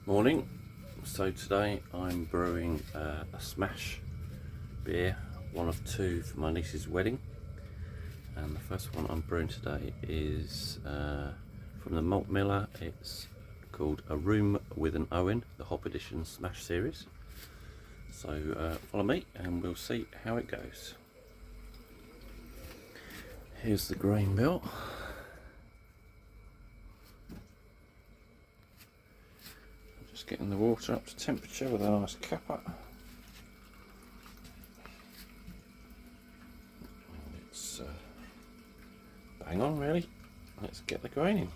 Morning. So today I'm brewing a smash beer, one of two for my niece's wedding. And the first one I'm brewing today is from the Malt Miller. It's called A Room with an Owen, the Hop Edition Smash series. So follow me and we'll see how it goes. Here's the grain bill. Just getting the water up to temperature with a nice capper. And it's bang on really. Let's get the grain in.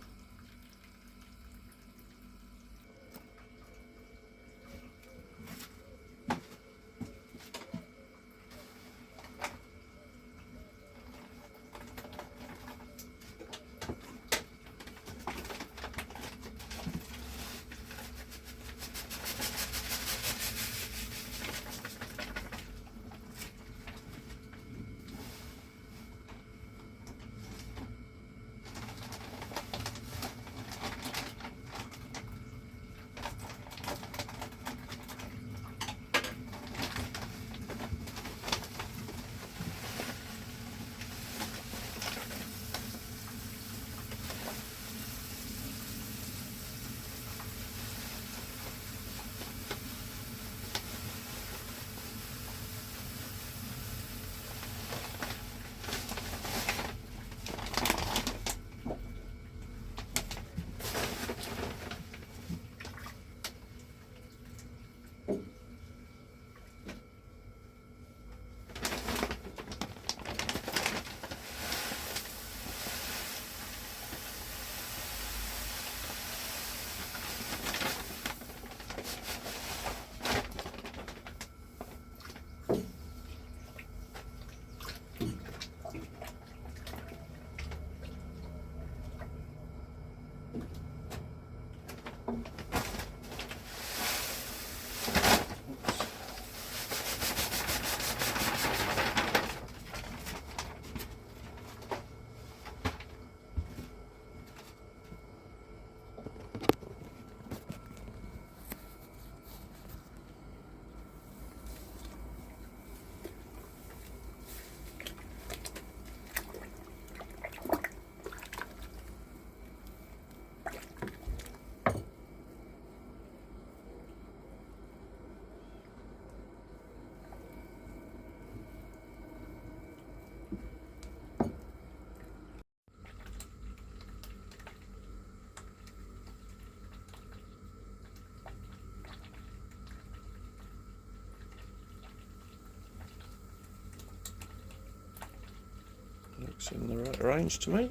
Looks in the right range to me.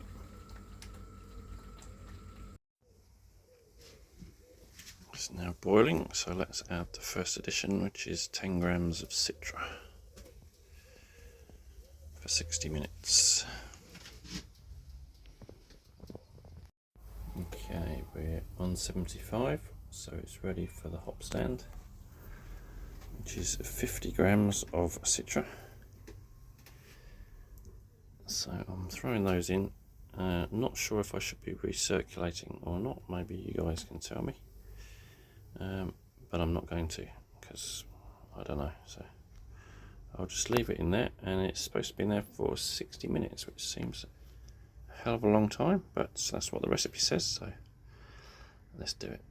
It's now boiling, so let's add the first addition, which is 10 grams of Citra for 60 minutes. Okay, we're on 75, so it's ready for the hop stand, which is 50 grams of Citra. So I'm throwing those in. Not sure if I should be recirculating or not. Maybe you guys can tell me. But I'm not going to, because I don't know. So I'll just leave it in there, and it's supposed to be in there for 60 minutes, which seems a hell of a long time, but that's what the recipe says, so let's do it.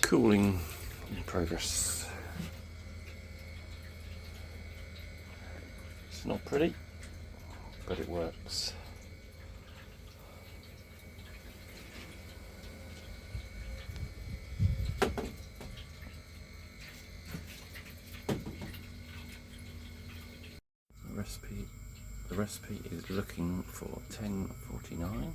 Cooling in progress. It's not pretty, but it works. The recipe is looking for 1049.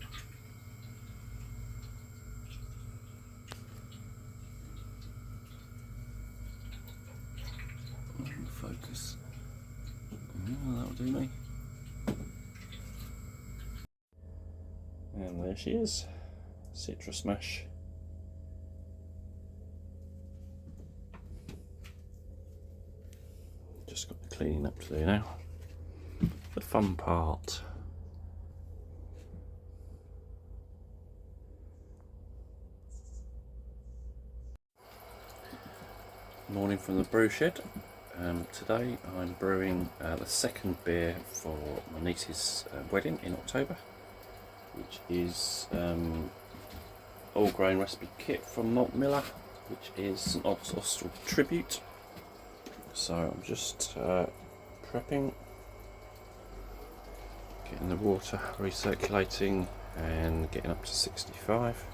Focus. That'll do me. And there she is, Citra Smash. Just got the cleaning up to do now. The fun part. Morning from the brew shed. Today I'm brewing the second beer for my niece's wedding in October, which is all grain recipe kit from Malt Miller, which is St Austell Tribute. So I'm just prepping, getting the water recirculating and getting up to 65.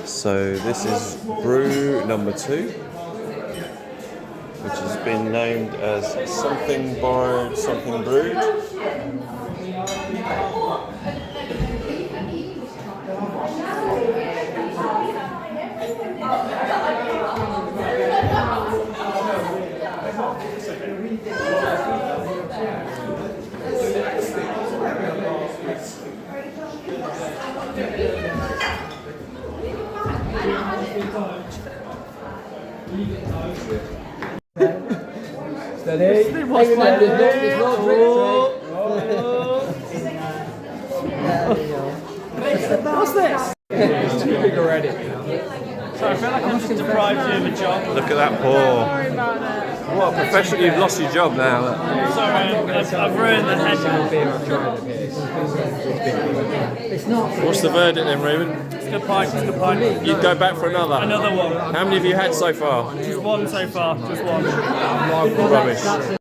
So this is brew number 2, which has been named as Something Borrowed, Something Brewed. Steady. What's like There's no What's this? It's too big already. So I feel like I'm just deprived you of a job. Look at that pour. Sorry about it. What a professional! You've lost your job now. Sorry, I've ruined the head. It's not. What's the verdict then, Ruben? It's a good pint, it's a good pint. You'd go back for another? Another one. How many have you had so far? Just one so far, just one. Rubbish.